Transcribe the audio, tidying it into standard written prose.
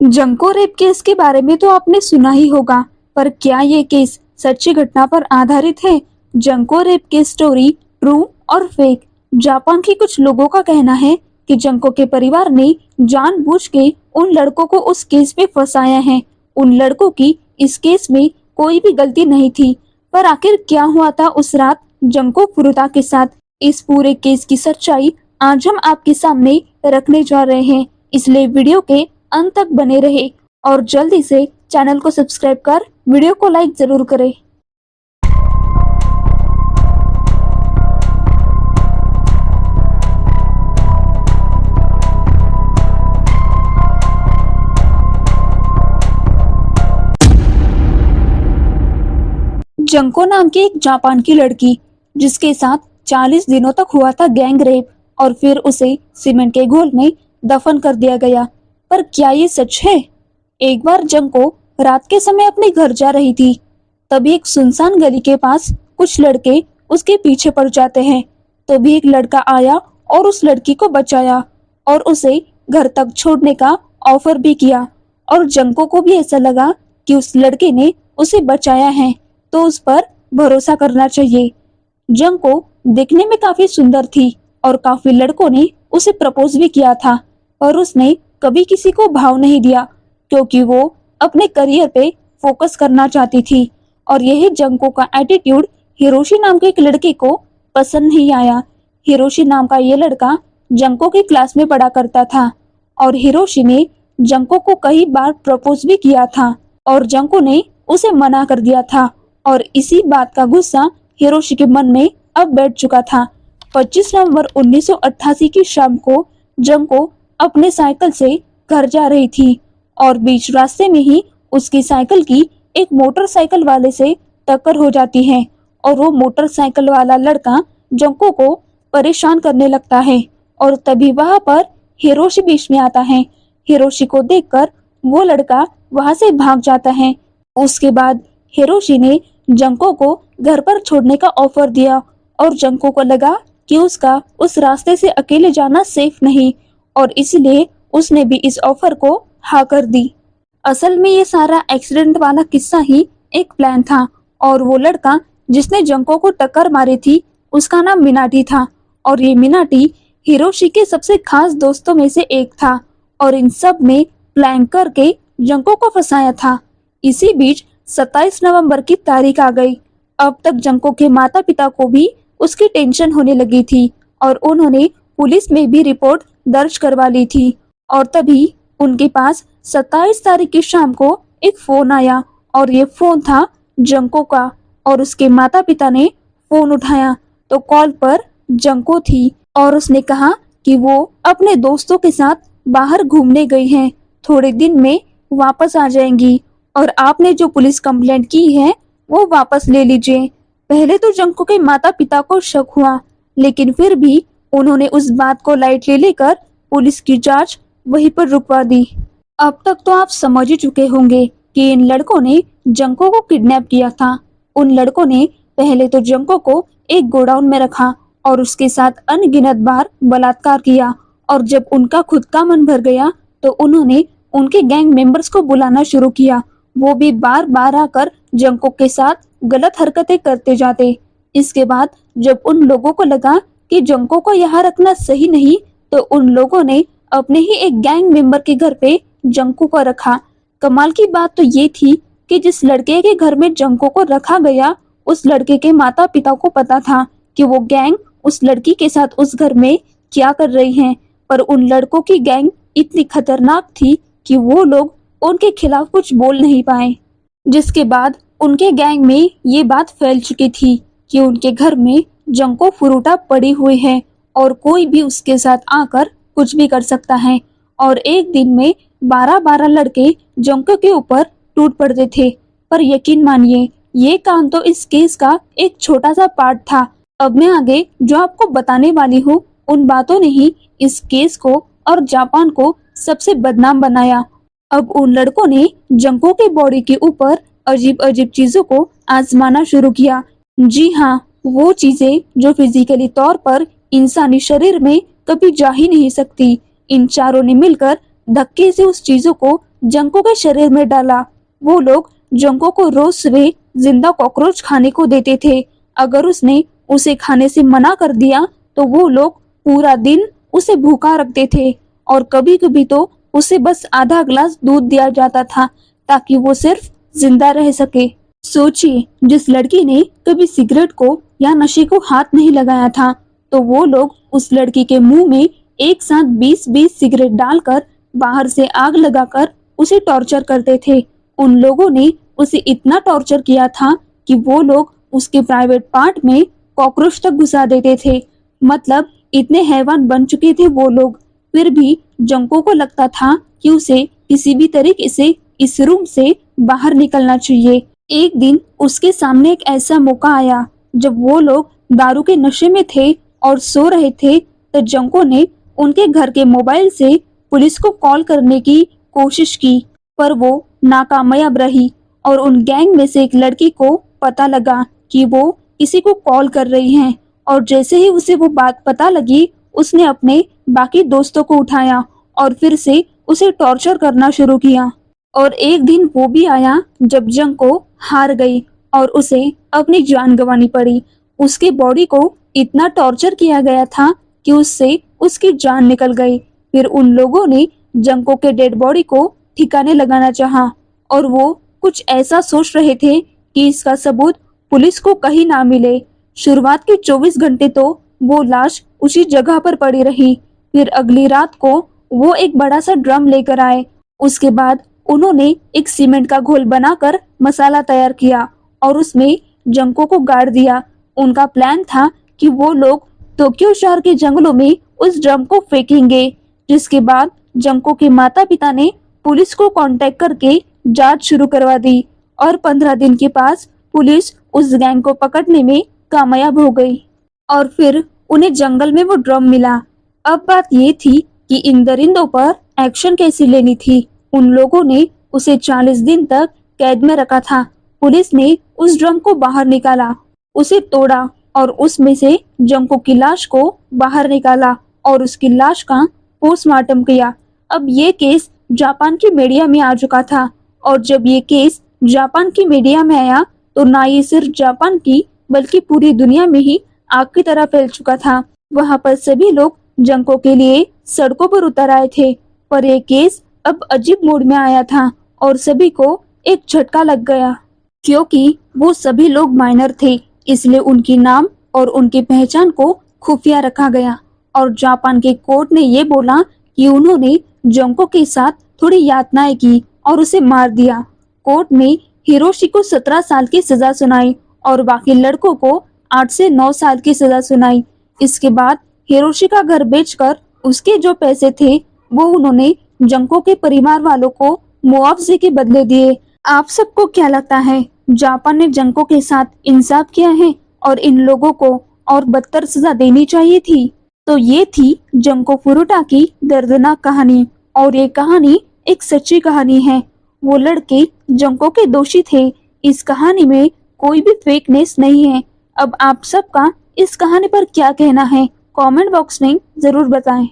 Junko rape case के बारे में तो आपने सुना ही होगा, पर क्या ये केस सच्ची घटना पर आधारित है? जंको रेप की स्टोरी ट्रू और फेक। जापान के कुछ लोगों का कहना है कि जंको के परिवार ने जानबूझ के उन लड़कों को उस केस में फंसाया है। उन लड़कों की इस केस में कोई भी गलती नहीं थी। पर आखिर क्या हुआ था उस रात जंको फुरुता के साथ? इस पूरे केस की सच्चाई आज हम आपके सामने रखने जा रहे हैं, इसलिए वीडियो के अंत तक बने रहे और जल्दी से चैनल को सब्सक्राइब कर वीडियो को लाइक जरूर करें। जंको नाम की एक जापान की लड़की जिसके साथ 40 दिनों तक हुआ था गैंग रेप और फिर उसे सीमेंट के घोल में दफन कर दिया गया। पर क्या ये सच है? एक बार जंको रात के समय अपने घर जा रही थी, तभी एक सुनसान गली के पास कुछ लड़के उसके पीछे पड़ जाते हैं। तभी एक लड़का आया और उस लड़की को बचाया और उसे घर तक छोड़ने का ऑफर भी किया। और जंको को भी ऐसा लगा कि उस लड़के ने उसे बचाया है तो उस पर भरोसा करना चाहिए। जंको दिखने में काफी सुंदर थी और काफी लड़कों ने उसे प्रपोज भी किया था, पर उसने कभी किसी को भाव नहीं दिया क्योंकि वो अपने करियर पे फोकस करना चाहती थी। और यही जंको का एटीट्यूड हिरोशी नाम के एक लड़के को पसंद नहीं आया। हिरोशी नाम का ये लड़का जंको की क्लास में पढ़ा करता था और हिरोशी ने जंको को कई बार प्रपोज भी किया था और जंको ने उसे मना कर दिया था। और इसी बात का गुस्सा हिरोशी के मन में अब बैठ चुका था। 25 नवंबर 1988 की शाम को जंको अपने साइकिल से घर जा रही थी और बीच रास्ते में ही उसकी साइकिल की एक मोटरसाइकिल वाले से टक्कर हो जाती है और वो मोटरसाइकिल वाला लड़का जंको को परेशान करने लगता है। और तभी वहां पर हिरोशी बीच में आता है। हिरोशी को देखकर वो लड़का वहां से भाग जाता है। उसके बाद हिरोशी ने जंको को घर पर छोड़ने का ऑफर दिया और जंको को लगा कि उसका उस रास्ते से अकेले जाना सेफ नहीं और इसलिए उसने भी इस ऑफर को हाँ कर दी। असल में ये सारा एक्सीडेंट वाला किस्सा ही एक प्लान था और वो लड़का जिसने जंको को टक्कर मारी थी उसका नाम मिनाटी था और ये मिनाटी हिरोशी के सबसे खास दोस्तों में से एक था और इन सब ने प्लान करके जंको को फंसाया था। इसी बीच 27 नवंबर की तारीख आ गई। अब तक जंको के माता पिता को भी उसकी टेंशन होने लगी थी और उन्होंने पुलिस में भी रिपोर्ट दर्ज करवा ली थी। और तभी उनके पास 27 तारीख की शाम को एक फोन आया और ये फोन था जंको का और उसके माता पिता ने फोन उठाया तो कॉल पर जंको थी और उसने कहा कि वो अपने दोस्तों के साथ बाहर घूमने गई हैं, थोड़े दिन में वापस आ जाएंगी और आपने जो पुलिस कंप्लेंट की है वो वापस ले लीजिए। पहले तो जंको के माता पिता को शक हुआ, लेकिन फिर भी उन्होंने उस बात को लाइटली लेकर पुलिस की जांच वहीं पर रुकवा दी। अब तक तो आप समझ ही चुके होंगे कि इन लड़कों ने जंको को किडनैप किया था। उन लड़कों ने पहले तो जंको को एक गोडाउन में रखा और उसके साथ अनगिनत बार बलात्कार किया और जब उनका खुद का मन भर गया तो उन्होंने उनके गैंग मेंबर्स को बुलाना शुरू किया। वो भी बार बार आकर जंको के साथ गलत हरकतें करते जाते। इसके बाद जब उन लोगों को लगा कि जंको को यहाँ रखना सही नहीं तो उन लोगों ने अपने ही एक गैंग मेंबर के घर पे जंको को रखा। कमाल की बात तो ये थी कि जिस लड़के के घर में जंको को रखा गया उस लड़के के माता पिता को पता था कि वो गैंग उस लड़की के साथ उस घर में क्या कर रही है, पर उन लड़कों की गैंग इतनी खतरनाक थी कि वो लोग उनके खिलाफ कुछ बोल नहीं पाए। जिसके बाद उनके गैंग में ये बात फैल चुकी थी कि उनके घर में जंको फुरुटा पड़ी हुई है और कोई भी उसके साथ आकर कुछ भी कर सकता है। और एक दिन में 12-12 लड़के जंको के ऊपर टूट पड़ते थे। पर यकीन मानिए ये काम तो इस केस का एक छोटा सा पार्ट था। अब मैं आगे जो आपको बताने वाली हूँ उन बातों ने ही इस केस को और जापान को सबसे बदनाम बनाया। अब उन लड़कों ने जंको के बॉडी के ऊपर अजीब अजीब चीजों को आजमाना शुरू किया। जी हाँ, वो चीजें जो फिजिकली तौर पर इंसानी शरीर में कभी जा ही नहीं सकती। इन चारों ने मिलकर धक्के से उस चीजों को जंको के शरीर में डाला। वो लोग जंको को रोज सुबह जिंदा कॉकरोच खाने को देते थे। अगर उसने उसे खाने से मना कर दिया तो वो लोग पूरा दिन उसे भूखा रखते थे और कभी कभी तो उसे बस आधा ग्लास दूध दिया जाता था ताकि वो सिर्फ जिंदा रह सके। सोचिए, जिस लड़की ने कभी सिगरेट को या नशे को हाथ नहीं लगाया था, तो वो लोग उस लड़की के मुंह में एक साथ 20-20 सिगरेट डालकर बाहर से आग लगाकर उसे टॉर्चर करते थे। उन लोगों ने उसे इतना टॉर्चर किया था कि वो लोग उसके प्राइवेट पार्ट में कॉकरोच तक घुसा देते थे। मतलब इतने हैवान बन चुके थे वो लोग। फिर भी जंको को लगता था कि उसे किसी भी तरीके से इस रूम से बाहर निकलना चाहिए। एक दिन उसके सामने एक ऐसा मौका आया जब वो लोग दारू के नशे में थे और सो रहे थे, तो जंको ने उनके घर के मोबाइल से पुलिस को कॉल करने की कोशिश की, पर वो नाकामयाब रही और उन गैंग में से एक लड़की को पता लगा कि वो किसी को कॉल कर रही हैं और जैसे ही उसे वो बात पता लगी, उसने अपने बाकी दोस्तों को उठाया और फिर से उसे टॉर्चर करना शुरू किया। और एक दिन वो भी आया जब जंको हार गई और उसे अपनी जान गंवानी पड़ी। उसके बॉडी को इतना टॉर्चर किया गया था कि उससे उसकी जान निकल गई। फिर उन लोगों ने जंको के डेड बॉडी को ठिकाने लगाना चाहा और वो कुछ ऐसा सोच रहे थे कि इसका सबूत पुलिस को कहीं ना मिले। शुरुआत के 24 घंटे तो वो लाश उसी जगह पर पड़ी रही। फिर अगली रात को वो एक बड़ा सा ड्रम लेकर आए। उसके बाद उन्होंने एक सीमेंट का घोल बनाकर मसाला तैयार किया और उसमें जंको को गाड़ दिया। उनका प्लान था कि वो लोग टोक्यो शहर के जंगलों में उस ड्रम को फेंकेंगे, जिसके बाद जंको के माता पिता ने पुलिस को कांटेक्ट करके जांच शुरू करवा दी और 15 दिन के पास पुलिस उस गैंग को पकड़ने में कामयाब हो गई और फिर उन्हें जंगल में वो ड्रम मिला। अब बात ये थी कि इन दरिंदों पर एक्शन कैसे लेनी थी। उन लोगों ने उसे 40 दिन तक कैद में रखा था। पुलिस ने उस ड्रम को बाहर निकाला, उसे तोड़ा और उसमें से जंको की लाश को बाहर निकाला और उसकी लाश का पोस्टमार्टम किया। अब ये केस जापान की मीडिया में आ चुका था और जब ये केस जापान की मीडिया में आया तो ना ये सिर्फ जापान की बल्कि पूरी दुनिया में ही आग की तरह फैल चुका था। वहां पर सभी लोग जंको के लिए सड़कों पर उतर आए थे, पर यह केस अब अजीब मूड में आया था और सभी को एक झटका लग गया। क्योंकि वो सभी लोग माइनर थे, इसलिए उनकी नाम और उनकी पहचान को खुफिया रखा गया और जापान के कोर्ट ने ये बोला कि उन्होंने जंको के साथ थोड़ी यातनाएं की और उसे मार दिया। कोर्ट ने हिरोशी को 17 साल की सजा सुनाई और बाकी लड़कों को 8 से 9 साल की सजा सुनाई। इसके बाद हिरोशी का घर बेचकर उसके जो पैसे थे वो उन्होंने जंको के परिवार वालों को मुआवजे के बदले दिए। आप सबको क्या लगता है, जापान ने जंको के साथ इंसाफ किया है और इन लोगों को और बदतर सजा देनी चाहिए थी? तो ये थी जंको फुरुटा की दर्दनाक कहानी और ये कहानी एक सच्ची कहानी है। वो लड़के जंको के दोषी थे। इस कहानी में कोई भी फेकनेस नहीं है। अब आप सबका इस कहानी पर क्या कहना है, कमेंट बॉक्स में जरूर बताएं।